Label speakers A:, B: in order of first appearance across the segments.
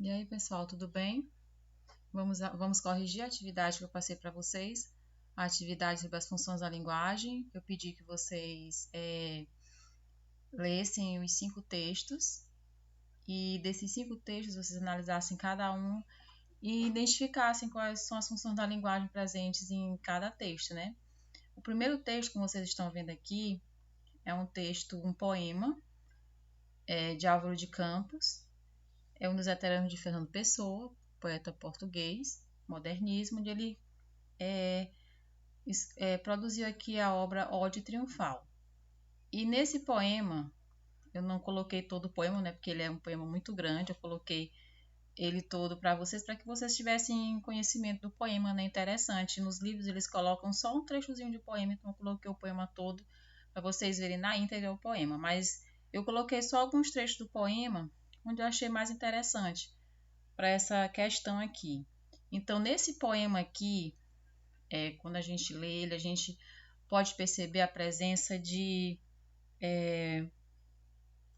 A: E aí, pessoal, tudo bem? Vamos corrigir a atividade que eu passei para vocês, a atividade sobre as funções da linguagem. Eu pedi que vocês lessem os 5 textos e desses 5 textos vocês analisassem cada um e identificassem quais são as funções da linguagem presentes em cada texto, né? O primeiro texto que vocês estão vendo aqui é um texto, um poema de Álvaro de Campos. É um dos veteranos de Fernando Pessoa, poeta português, modernismo, onde ele produziu aqui a obra Ode Triunfal. E nesse poema, eu não coloquei todo o poema, né, porque ele é um poema muito grande, eu coloquei ele todo para que vocês tivessem conhecimento do poema, né, interessante. Nos livros eles colocam só um trechozinho de poema, então eu coloquei o poema todo para vocês verem na íntegra o poema, mas eu coloquei só alguns trechos do poema onde eu achei mais interessante para essa questão aqui. Então, nesse poema aqui, quando a gente lê ele, a gente pode perceber a presença de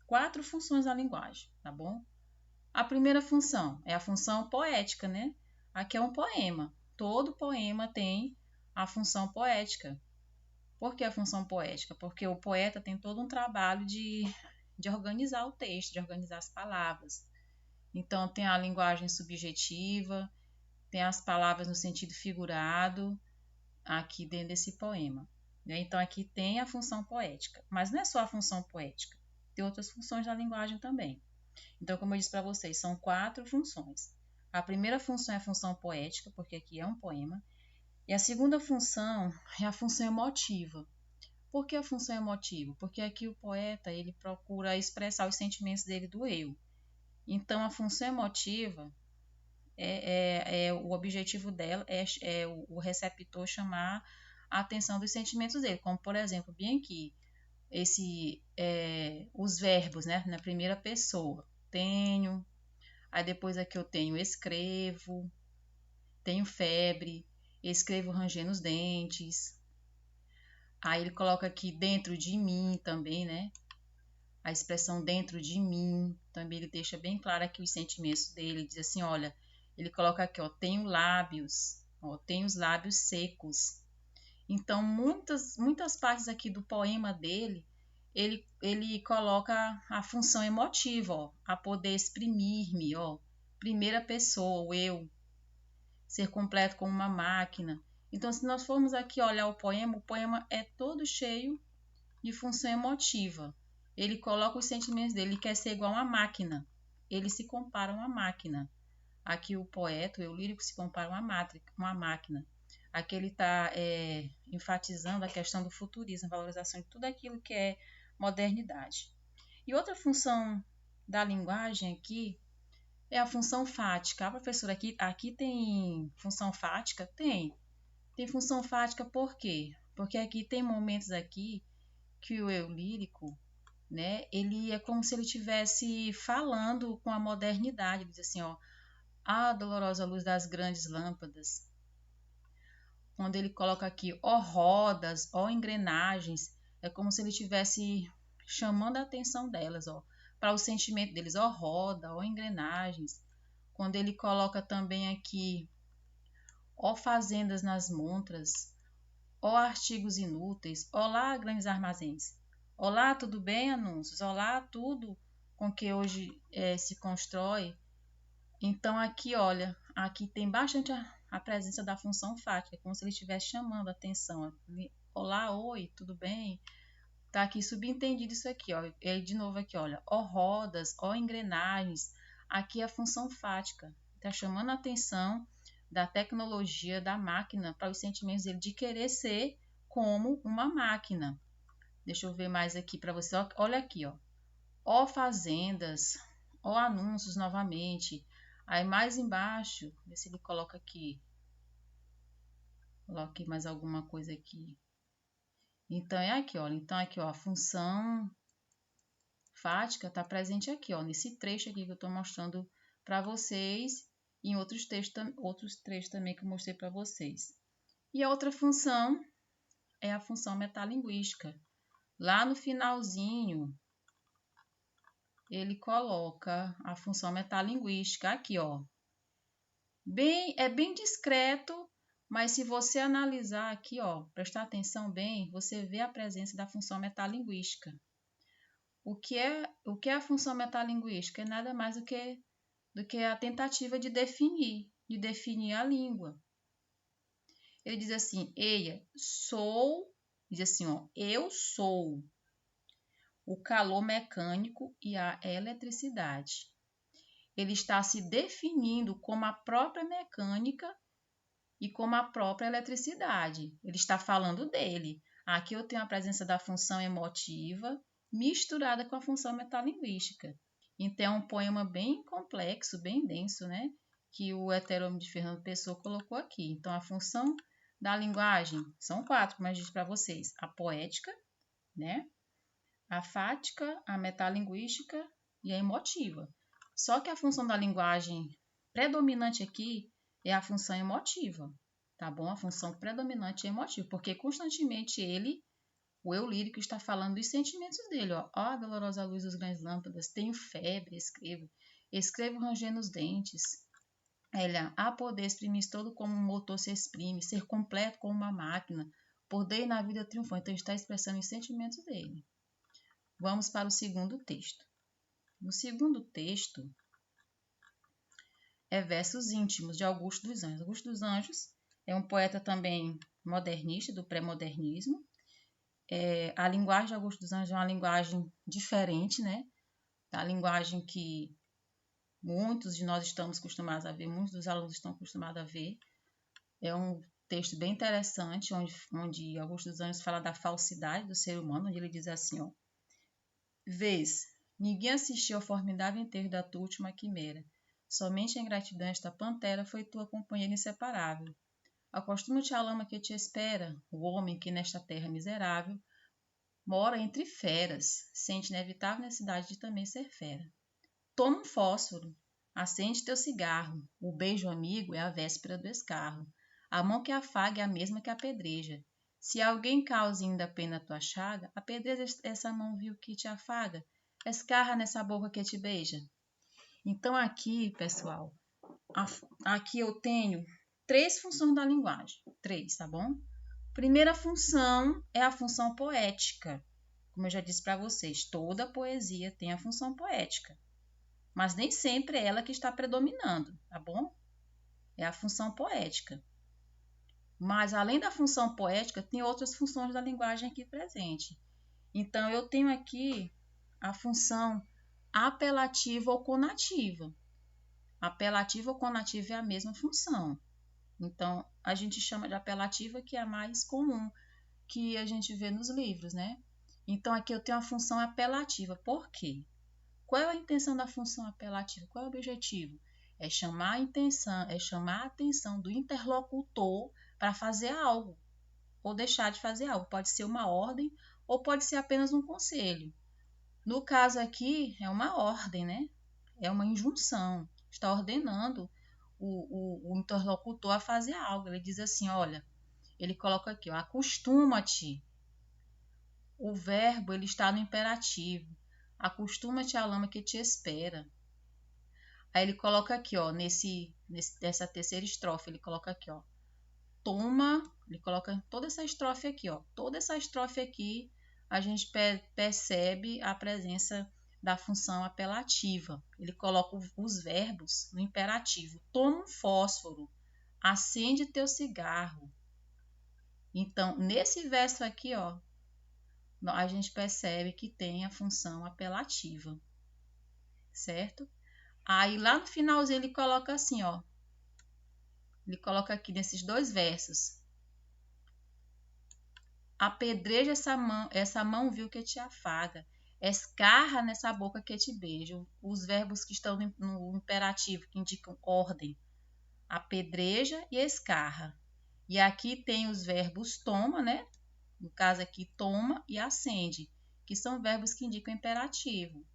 A: 4 funções da linguagem, tá bom? A primeira função é a função poética, né? Aqui é um poema. Todo poema tem a função poética. Por que a função poética? Porque o poeta tem todo um trabalho de organizar o texto, de organizar as palavras. Então, tem a linguagem subjetiva, tem as palavras no sentido figurado, aqui dentro desse poema. Né? Então, aqui tem a função poética, mas não é só a função poética, tem outras funções da linguagem também. Então, como eu disse para vocês, são 4 funções. A primeira função é a função poética, porque aqui é um poema, e a segunda função é a função emotiva. Por que a função emotiva? Porque aqui o poeta ele procura expressar os sentimentos dele do eu. Então, a função emotiva o objetivo dela é o receptor chamar a atenção dos sentimentos dele, como por exemplo, bem aqui, os verbos, né, na primeira pessoa, tenho, aí depois aqui eu tenho escrevo, tenho febre, escrevo rangendo os dentes, aí ele coloca aqui dentro de mim também, né, a expressão dentro de mim, também ele deixa bem claro aqui os sentimentos dele, ele diz assim, olha, ele coloca aqui, ó, tenho lábios, ó, tenho os lábios secos. Então, muitas partes aqui do poema dele, ele coloca a função emotiva, ó, a poder exprimir-me, ó, primeira pessoa, o eu, ser completo como uma máquina. Então, se nós formos aqui olhar o poema é todo cheio de função emotiva. Ele coloca os sentimentos dele, ele quer ser igual a uma máquina. Ele se compara a uma máquina. Aqui o poeta, o eu lírico, se compara a uma máquina. Aqui ele está enfatizando a questão do futurismo, a valorização de tudo aquilo que é modernidade. E outra função da linguagem aqui é a função fática. A professora, aqui tem função fática? Tem. Tem função fática por quê? Porque aqui tem momentos aqui que o eu lírico, né, ele é como se ele estivesse falando com a modernidade. Ele diz assim, ó, a dolorosa luz das grandes lâmpadas. Quando ele coloca aqui, ó rodas, ó engrenagens, é como se ele estivesse chamando a atenção delas, ó, para o sentimento deles, ó roda, ó engrenagens. Quando ele coloca também aqui, ó fazendas nas montras, ó artigos inúteis, olá grandes armazéns. Olá, tudo bem, anúncios? Olá, tudo com que hoje se constrói. Então, aqui, olha, aqui tem bastante a presença da função fática, como se ele estivesse chamando a atenção. Olá, oi, tudo bem? Tá aqui subentendido isso aqui, ó. E de novo aqui, olha, ó rodas, ó engrenagens. Aqui é a função fática. Tá chamando a atenção da tecnologia, da máquina, para os sentimentos dele de querer ser como uma máquina. Deixa eu ver mais aqui para você. Olha aqui, ó. Ó fazendas, ó anúncios novamente. Aí mais embaixo, vê se ele coloca aqui. Coloque mais alguma coisa aqui. Então é aqui, ó. Então aqui, ó, a função fática está presente aqui, ó, nesse trecho aqui que eu estou mostrando para vocês e em outros trechos também que eu mostrei para vocês. E a outra função é a função metalinguística. Lá no finalzinho ele coloca a função metalinguística aqui, ó. É bem discreto, mas se você analisar aqui, ó, prestar atenção bem, você vê a presença da função metalinguística. O que é a função metalinguística? É nada mais do que a tentativa de definir a língua. Ele diz assim, diz assim, ó, eu sou o calor mecânico e a eletricidade. Ele está se definindo como a própria mecânica e como a própria eletricidade. Ele está falando dele. Aqui eu tenho a presença da função emotiva misturada com a função metalinguística. Então, é um poema bem complexo, bem denso, né? Que o Heterônimo de Fernando Pessoa colocou aqui. Então, a função da linguagem são 4, como eu disse para vocês. A poética, né? A fática, a metalinguística e a emotiva. Só que a função da linguagem predominante aqui é a função emotiva, tá bom? A função predominante é emotiva, porque constantemente o eu lírico, está falando dos sentimentos dele, ó. Ó, a dolorosa luz dos grandes lâmpadas, tenho febre, escrevo rangendo os dentes. Há poder exprimir todo como um motor se exprime, ser completo como uma máquina, poder na vida triunfante. Então, ele está expressando os sentimentos dele. Vamos para o segundo texto. No segundo texto é Versos Íntimos, de Augusto dos Anjos. Augusto dos Anjos é um poeta também modernista, do pré-modernismo. A linguagem de Augusto dos Anjos é uma linguagem diferente, né? A linguagem que muitos de nós estamos acostumados a ver, muitos dos alunos estão acostumados a ver. É um texto bem interessante, onde Augusto dos Anjos fala da falsidade do ser humano, onde ele diz assim, ó, Vês, ninguém assistiu ao formidável enterro da tua última quimera. Somente a ingratidão esta pantera foi tua companheira inseparável. Acostuma-te à lama que te espera, o homem que nesta terra miserável mora entre feras, sente inevitável necessidade de também ser fera. Toma um fósforo, acende teu cigarro, o beijo amigo é a véspera do escarro. A mão que afaga é a mesma que apedreja. Se alguém cause ainda pena tua chaga, apedreja essa mão vil que te afaga, escarra nessa boca que te beija. Então aqui, pessoal, aqui eu tenho 3 funções da linguagem. 3, tá bom? Primeira função é a função poética. Como eu já disse para vocês, toda poesia tem a função poética. Mas nem sempre é ela que está predominando, tá bom? É a função poética. Mas, além da função poética, tem outras funções da linguagem aqui presente. Então, eu tenho aqui a função apelativa ou conativa. Apelativa ou conativa é a mesma função. Então, a gente chama de apelativa, que é a mais comum que a gente vê nos livros, né? Então, aqui eu tenho a função apelativa. Por quê? Qual é a intenção da função apelativa? Qual é o objetivo? É chamar a atenção do interlocutor para fazer algo ou deixar de fazer algo. Pode ser uma ordem ou pode ser apenas um conselho. No caso aqui, é uma ordem, né? É uma injunção. Está ordenando o interlocutor a fazer algo. Ele diz assim, olha, ele coloca aqui, ó, acostuma-te. O verbo ele está no imperativo. Acostuma-te à lama que te espera. Aí ele coloca aqui, ó, nessa terceira estrofe, ele coloca aqui, ó, toma, ele coloca toda essa estrofe aqui, ó, toda essa estrofe aqui, a gente percebe a presença da função apelativa. Ele coloca os verbos no imperativo. Toma um fósforo, acende teu cigarro. Então, nesse verso aqui, ó, a gente percebe que tem a função apelativa, certo? Aí lá no finalzinho ele coloca assim, ó. Ele coloca aqui nesses 2 versos. Apedreja essa mão vil que te afaga. Escarra nessa boca que te beija. Os verbos que estão no imperativo, que indicam ordem. Apedreja e escarra. E aqui tem os verbos toma, né? No caso aqui, toma e acende, que são verbos que indicam imperativo.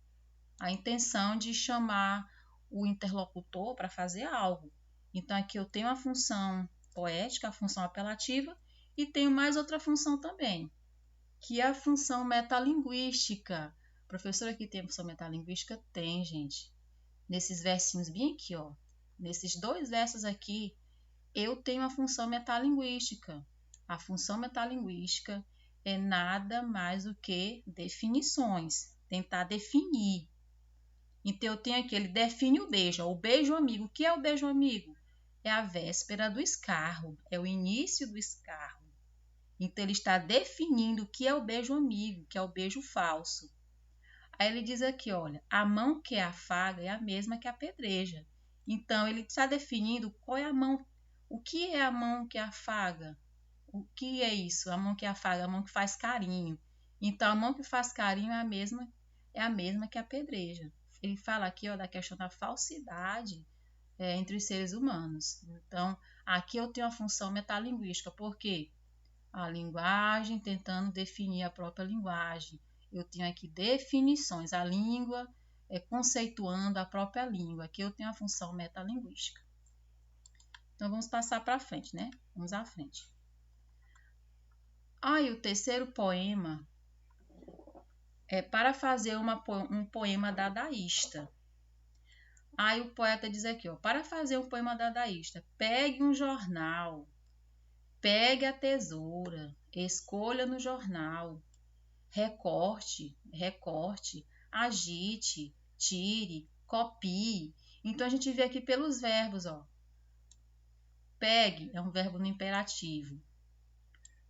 A: A intenção de chamar o interlocutor para fazer algo. Então, aqui eu tenho a função poética, a função apelativa, e tenho mais outra função também, que é a função metalinguística, Professora, aqui tem função metalinguística? Tem, gente. Nesses versinhos bem aqui, ó. Nesses 2 versos aqui, eu tenho a função metalinguística. A função metalinguística é nada mais do que definições. Tentar definir. Então, eu tenho aqui, ele define o beijo. Ó, o beijo amigo. O que é o beijo amigo? É a véspera do escarro. É o início do escarro. Então, ele está definindo o que é o beijo amigo, que é o beijo falso. Aí ele diz aqui, olha, a mão que afaga é a mesma que apedreja. Então, ele está definindo qual é a mão, o que é a mão que afaga? O que é isso? A mão que afaga, a mão que faz carinho. Então, a mão que faz carinho é a mesma que apedreja. Ele fala aqui, ó, da questão da falsidade entre os seres humanos. Então, aqui eu tenho a função metalinguística, porque a linguagem tentando definir a própria linguagem. Eu tenho aqui definições, a língua conceituando a própria língua. Aqui eu tenho a função metalinguística. Então, vamos passar para frente, né? Vamos à frente. E o terceiro poema é para fazer um poema dadaísta. Aí o poeta diz aqui, ó, para fazer um poema dadaísta, pegue um jornal, pegue a tesoura, escolha no jornal, recorte, agite, tire, copie. Então, a gente vê aqui pelos verbos, ó. Pegue é um verbo no imperativo.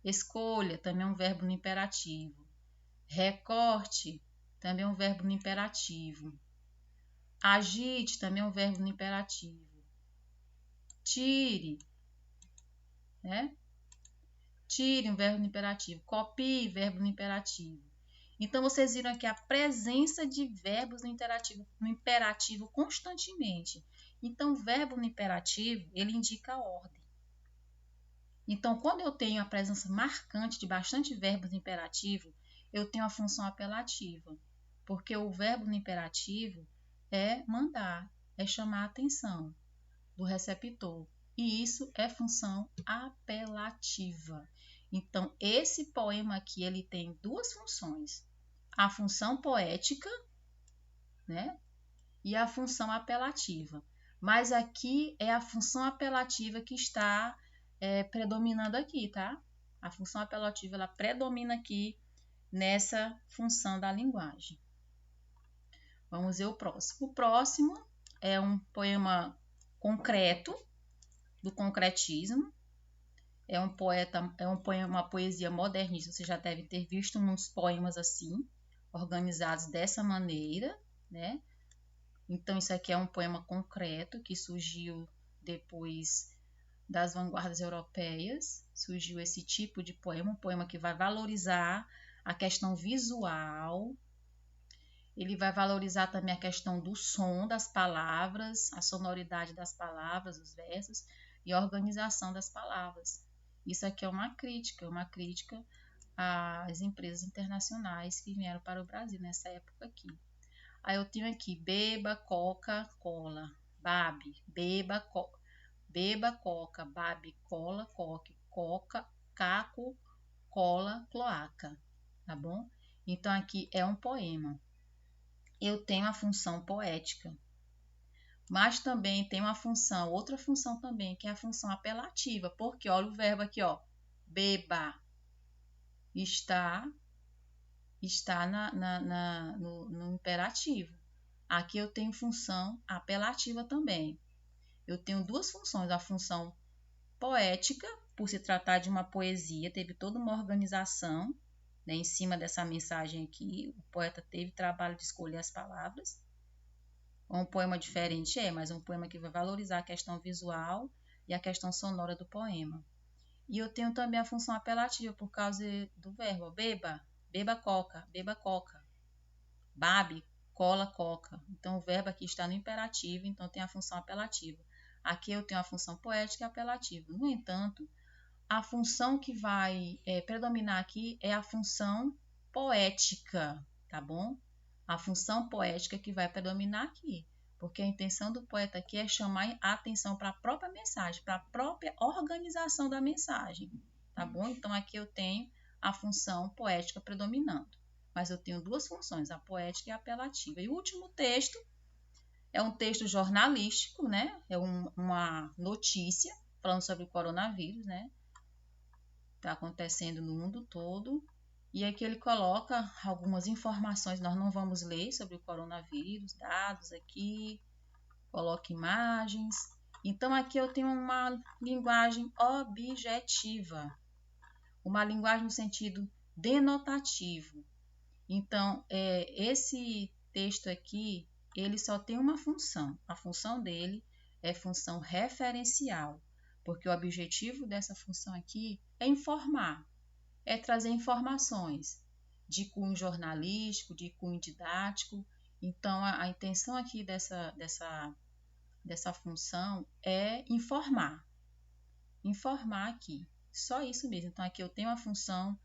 A: Escolha também é um verbo no imperativo. Recorte também é um verbo no imperativo. Agite também é um verbo no imperativo. Tire, né? Tire um verbo no imperativo. Copie, verbo no imperativo. Então, vocês viram aqui a presença de verbos no imperativo constantemente. Então, o verbo no imperativo, ele indica a ordem. Então, quando eu tenho a presença marcante de bastante verbos no imperativo, eu tenho a função apelativa. Porque o verbo no imperativo é mandar, é chamar a atenção do receptor. E isso é função apelativa. Então, esse poema aqui, ele tem 2 funções. A função poética, né? E a função apelativa. Mas aqui é a função apelativa que está predominando aqui, tá? A função apelativa, ela predomina aqui nessa função da linguagem. Vamos ver o próximo. O próximo é um poema concreto, do concretismo. É uma poesia modernista. Você já deve ter visto muitos poemas assim, organizados dessa maneira, né? Então, isso aqui é um poema concreto que surgiu depois das vanguardas europeias. Surgiu esse tipo de poema, um poema que vai valorizar a questão visual. Ele vai valorizar também a questão do som das palavras, a sonoridade das palavras, os versos e a organização das palavras. Isso aqui é uma crítica às empresas internacionais que vieram para o Brasil nessa época aqui. Aí eu tenho aqui, beba, Coca-Cola, babe, beba, coca, babe, cola, coque, coca, caco, cola, cloaca, tá bom? Então aqui é um poema. Eu tenho a função poética, mas também tem outra função também, que é a função apelativa, porque olha o verbo aqui, ó, beba, está no imperativo. Aqui eu tenho função apelativa também. Eu tenho 2 funções, a função poética, por se tratar de uma poesia, teve toda uma organização, né, em cima dessa mensagem aqui, o poeta teve trabalho de escolher as palavras. Um poema diferente mas um poema que vai valorizar a questão visual e a questão sonora do poema. E eu tenho também a função apelativa por causa do verbo beba, beba coca, babe, cola, coca. Então o verbo aqui está no imperativo, então tem a função apelativa. Aqui eu tenho a função poética e apelativa. No entanto, a função que vai predominar aqui é a função poética, tá bom? A função poética que vai predominar aqui, porque a intenção do poeta aqui é chamar a atenção para a própria mensagem, para a própria organização da mensagem, tá bom? Então aqui eu tenho a função poética predominando. mas eu tenho duas funções, a poética e a apelativa. E o último texto é um texto jornalístico, né? É uma notícia falando sobre o coronavírus, né? Está acontecendo no mundo todo. E aqui ele coloca algumas informações, nós não vamos ler sobre o coronavírus, dados aqui, coloca imagens. Então aqui eu tenho uma linguagem objetiva, uma linguagem no sentido denotativo. Então, esse texto aqui, ele só tem uma função. A função dele é função referencial, porque o objetivo dessa função aqui é informar, é trazer informações de cunho jornalístico, de cunho didático. Então, a intenção aqui dessa função é informar aqui, só isso mesmo. Então, aqui eu tenho a função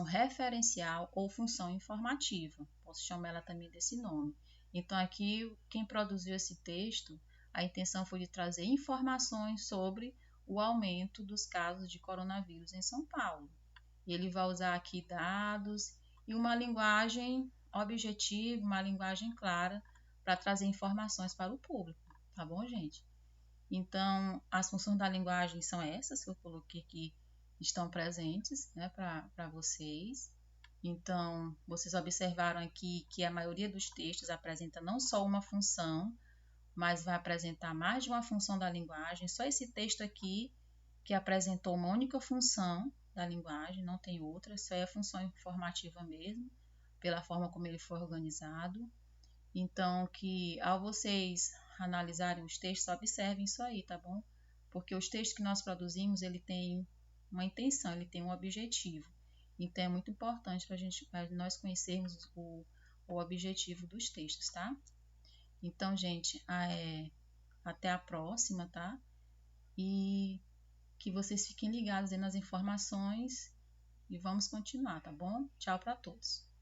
A: referencial ou função informativa, posso chamar ela também desse nome. Então, aqui, quem produziu esse texto, a intenção foi de trazer informações sobre o aumento dos casos de coronavírus em São Paulo. E ele vai usar aqui dados e uma linguagem objetiva, uma linguagem clara para trazer informações para o público, tá bom, gente? Então, as funções da linguagem são essas que eu coloquei aqui, estão presentes, né, para vocês. Então, vocês observaram aqui que a maioria dos textos apresenta não só uma função, mas vai apresentar mais de uma função da linguagem. Só esse texto aqui que apresentou uma única função da linguagem, não tem outra, só é a função informativa mesmo, pela forma como ele foi organizado. Então, que ao vocês analisarem os textos, observem isso aí, tá bom? Porque os textos que nós produzimos, ele tem uma intenção, ele tem um objetivo. Então, é muito importante para nós conhecermos o objetivo dos textos, tá? Então, gente, até a próxima, tá? E que vocês fiquem ligados aí nas informações e vamos continuar, tá bom? Tchau para todos.